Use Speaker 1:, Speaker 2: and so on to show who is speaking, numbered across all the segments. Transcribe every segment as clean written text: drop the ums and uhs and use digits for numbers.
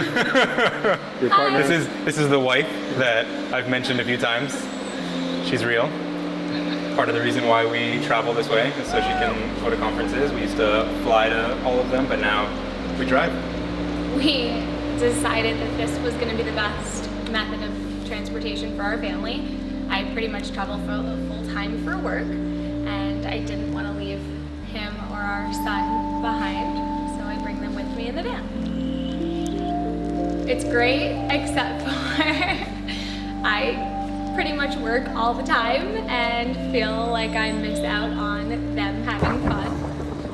Speaker 1: Dina.
Speaker 2: Your partner.
Speaker 1: This is the wife that I've mentioned a few times. She's real. Part of the reason why we travel this way is so she can go to conferences. We used to fly to all of them, but now we drive.
Speaker 3: We decided that this was going to be the best method of transportation for our family. I pretty much travel full time for work, and I didn't want to leave him or our son behind, so I bring them with me in the van. It's great, except for I pretty much work all the time and feel like I miss out on them having fun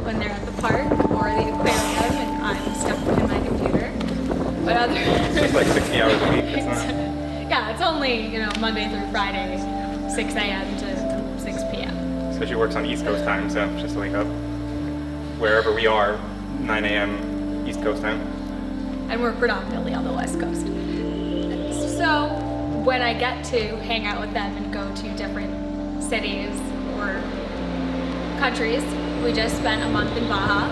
Speaker 3: when they're at the park or the aquarium and I'm stuck in my computer. But other
Speaker 1: It's like 60 hours a week. It's not.
Speaker 3: Yeah, it's only, Monday through Friday, 6 a.m. to 6 p.m.
Speaker 1: So she works on East Coast time, so just to wake up wherever we are, 9 a.m. East Coast time.
Speaker 3: And we're predominantly on the West Coast. So when I get to hang out with them and go to different cities or countries, we just spent a month in Baja.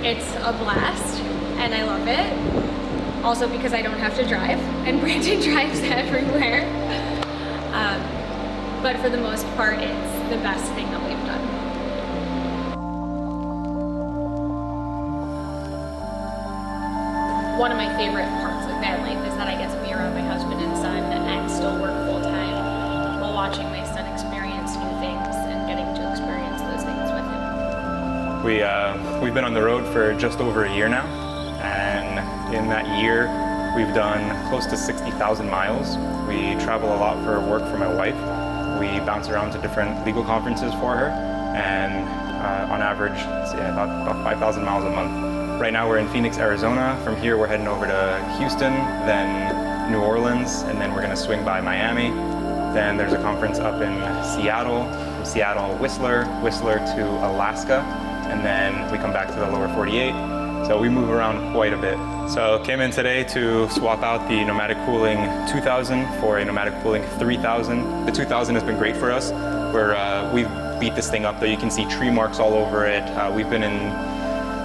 Speaker 3: It's a blast, and I love it. Also because I don't have to drive, and Brandon drives everywhere. But for the most part, it's the best thing that we've done. One of my favorite parts of Vanlife is that I get to be around my husband and son and still work full time while watching my son experience new things and getting to experience those things with him.
Speaker 1: We've been on the road for just over a year now, and in that year we've done close to 60,000 miles. We travel a lot for work for my wife. We bounce around to different legal conferences for her, and on average, about 5,000 miles a month. Right now we're in Phoenix, Arizona. From here we're heading over to Houston, then New Orleans, and then we're going to swing by Miami. Then there's a conference up in Seattle, from Seattle, Whistler to Alaska, and then we come back to the lower 48. So we move around quite a bit. So came in today to swap out the Nomadic Cooling 2000 for a Nomadic Cooling 3000. The 2000 has been great for us. We've beat this thing up, though. You can see tree marks all over it. We've been in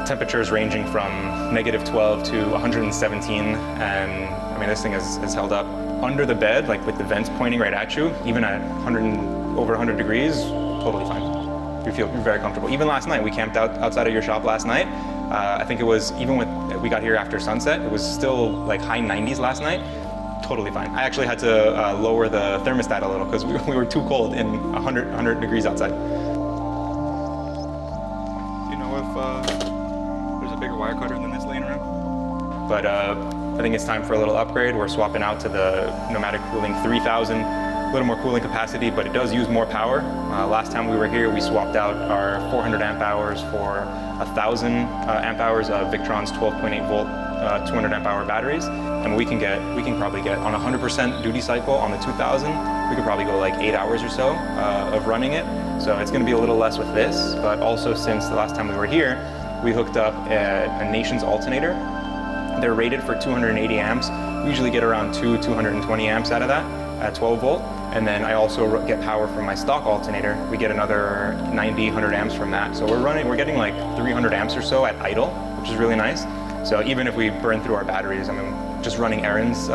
Speaker 1: temperatures ranging from -12 to 117, and I mean, this thing has held up. Under the bed, like with the vents pointing right at you, even at over 100 degrees, totally fine. You feel very comfortable. Even last night, we camped outside of your shop last night. I think it was, even we got here after sunset, it was still like high 90s last night. Totally fine. I actually had to lower the thermostat a little because we were too cold in 100 degrees outside. Do you know if there's a bigger wire cutter than this laying around? But I think it's time for a little upgrade. We're swapping out to the Nomadic Cooling 3000. A little more cooling capacity, but it does use more power. Last time we were here, we swapped out our 400 amp hours for 1,000 amp hours of Victron's 12.8 volt 200 amp hour batteries, and we can probably get on 100% duty cycle on the 2000. We could probably go like 8 hours or so of running it. So it's going to be a little less with this, but also since the last time we were here, we hooked up a Nations alternator. They're rated for 280 amps. We usually get around 220 amps out of that at 12 volt. And then I also get power from my stock alternator. We get another 90, 100 amps from that. So we're getting like 300 amps or so at idle, which is really nice. So even if we burn through our batteries, I mean, just running errands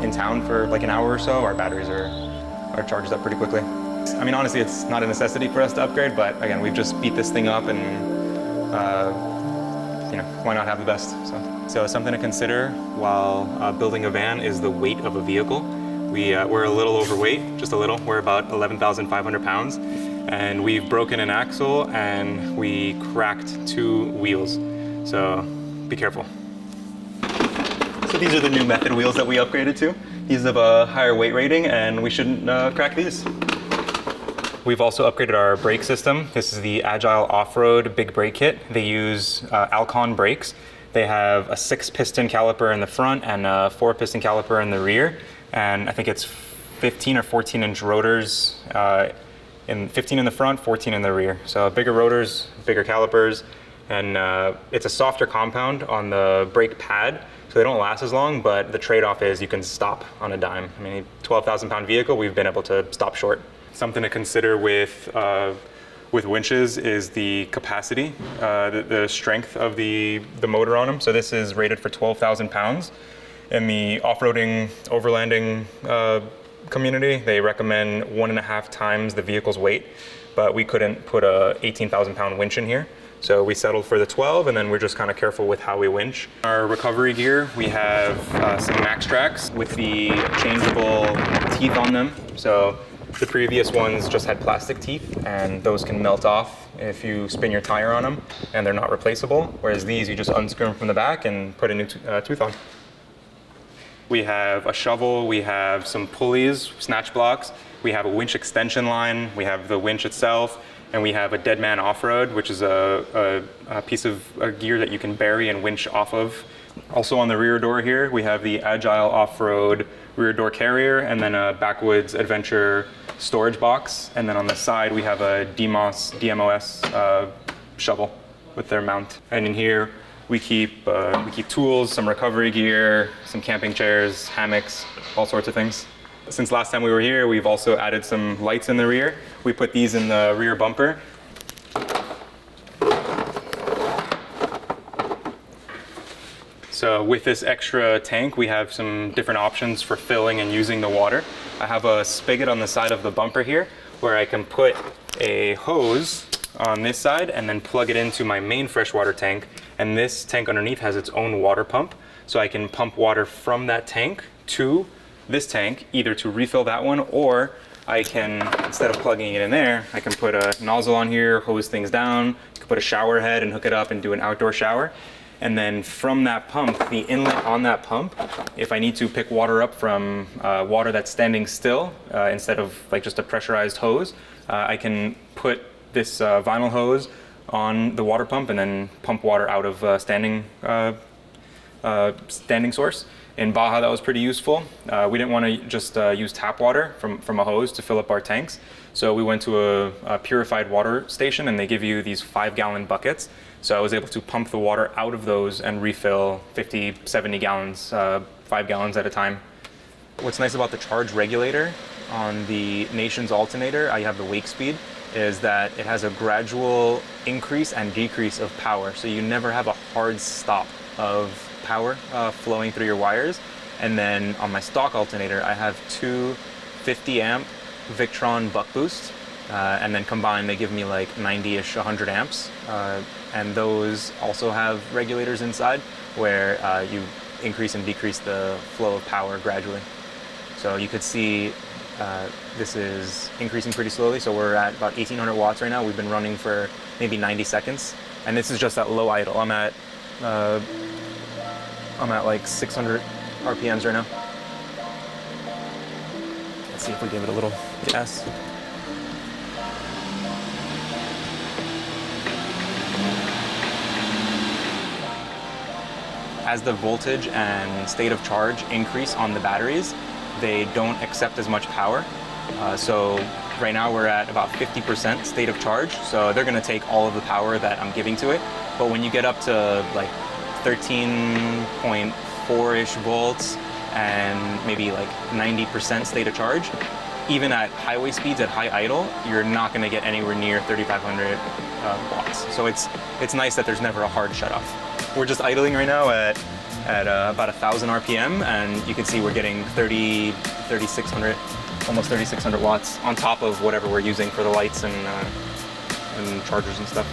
Speaker 1: in town for like an hour or so, our batteries are charged up pretty quickly. I mean, honestly, it's not a necessity for us to upgrade, but again, we've just beat this thing up, and why not have the best? So something to consider while building a van is the weight of a vehicle. We're a little overweight, just a little. We're about 11,500 pounds, and we've broken an axle and we cracked 2 wheels. So be careful. So these are the new Method wheels that we upgraded to. These have a higher weight rating, and we shouldn't crack these. We've also upgraded our brake system. This is the Agile Off-Road Big Brake Kit. They use Alcon brakes. They have a 6-piston caliper in the front and a 4-piston caliper in the rear. And I think it's 15 or 14-inch rotors, 15 in the front, 14 in the rear. So bigger rotors, bigger calipers, and it's a softer compound on the brake pad, so they don't last as long, but the trade-off is you can stop on a dime. I mean, a 12,000-pound vehicle, we've been able to stop short. Something to consider with winches is the capacity, the strength of the motor on them. So this is rated for 12,000 pounds. In the off-roading, overlanding community, they recommend 1.5 times the vehicle's weight, but we couldn't put a 18,000-pound winch in here. So we settled for the 12, and then we're just kind of careful with how we winch. Our recovery gear, we have some max tracks with the changeable teeth on them. So the previous ones just had plastic teeth, and those can melt off if you spin your tire on them, and they're not replaceable. Whereas these, you just unscrew them from the back and put a new tooth on. We have a shovel, we have some pulleys, snatch blocks, we have a winch extension line, we have the winch itself, and we have a dead man off-road, which is a piece of gear that you can bury and winch off of. Also on the rear door here, we have the Agile off-road rear door carrier, and then a backwoods adventure storage box. And then on the side, we have a DMOS shovel with their mount. And in here, we keep tools, some recovery gear, some camping chairs, hammocks, all sorts of things. Since last time we were here, we've also added some lights in the rear. We put these in the rear bumper. So with this extra tank, we have some different options for filling and using the water. I have a spigot on the side of the bumper here where I can put a hose on this side and then plug it into my main freshwater tank. And this tank underneath has its own water pump. So I can pump water from that tank to this tank, either to refill that one, or I can, instead of plugging it in there, I can put a nozzle on here, hose things down, you can put a shower head and hook it up and do an outdoor shower. And then from that pump, the inlet on that pump, if I need to pick water up from water that's standing still, instead of like just a pressurized hose, I can put this vinyl hose on the water pump and then pump water out of standing source. In Baja, that was pretty useful. We didn't want to just use tap water from a hose to fill up our tanks. So we went to a purified water station, and they give you these 5-gallon buckets. So I was able to pump the water out of those and refill 50, 70 gallons, 5 gallons at a time. What's nice about the charge regulator on the Nations alternator, I have the wake speed, is that it has a gradual increase and decrease of power. So you never have a hard stop of power flowing through your wires. And then on my stock alternator, I have two 50 amp Victron buck boosts, and then combined they give me like 90-ish, 100 amps. And those also have regulators inside where you increase and decrease the flow of power gradually. So you could see this is increasing pretty slowly. So we're at about 1800 watts right now. We've been running for maybe 90 seconds. And this is just at low idle. I'm at like 600 RPMs right now. Let's see if we give it a little gas. As the voltage and state of charge increase on the batteries, they don't accept as much power. So right now we're at about 50% state of charge. So they're gonna take all of the power that I'm giving to it. But when you get up to like 13.4-ish volts and maybe like 90% state of charge, even at highway speeds at high idle, you're not gonna get anywhere near 3,500 watts. So it's nice that there's never a hard shutoff. We're just idling right now at about 1,000 RPM, and you can see we're getting 3,600, almost 3,600 watts on top of whatever we're using for the lights and chargers and stuff.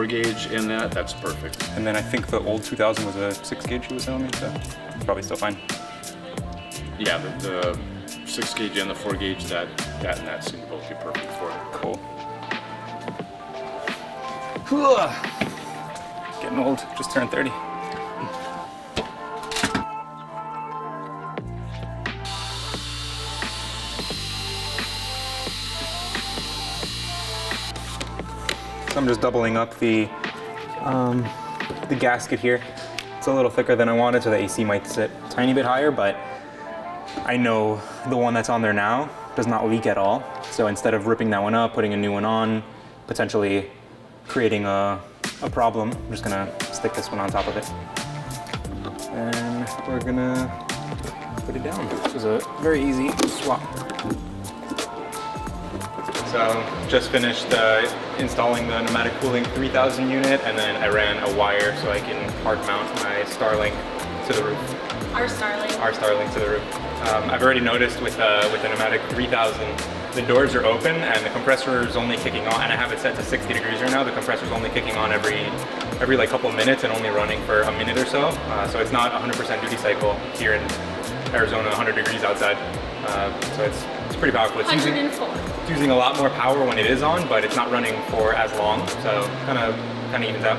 Speaker 2: Gauge in that's perfect.
Speaker 1: And then I think the old 2000 was a 6 gauge he was telling me, so it's probably still fine.
Speaker 2: Yeah, the 6 gauge and the 4 gauge, that and that seem to both be perfect for it.
Speaker 1: Cool. Getting old, just turned 30. I'm just doubling up the gasket here. It's a little thicker than I wanted, so the AC might sit a tiny bit higher, but I know the one that's on there now does not leak at all. So instead of ripping that one up, putting a new one on, potentially creating a a problem, I'm just gonna stick this one on top of it. And we're gonna put it down. This is a very easy swap. So just finished installing the Nomadic Cooling 3000 unit, and then I ran a wire so I can hard mount my Starlink to the roof.
Speaker 3: Our Starlink.
Speaker 1: Our Starlink to the roof. I've already noticed with the Nomadic 3000, the doors are open and the compressor is only kicking on, and I have it set to 60 degrees right now. The compressor is only kicking on every like couple minutes and only running for a minute or so. So it's not 100% duty cycle here in Arizona, 100 degrees outside. So it's pretty powerful. It's
Speaker 3: 104.
Speaker 1: using a lot more power when it is on, but it's not running for as long. So kind of evens out.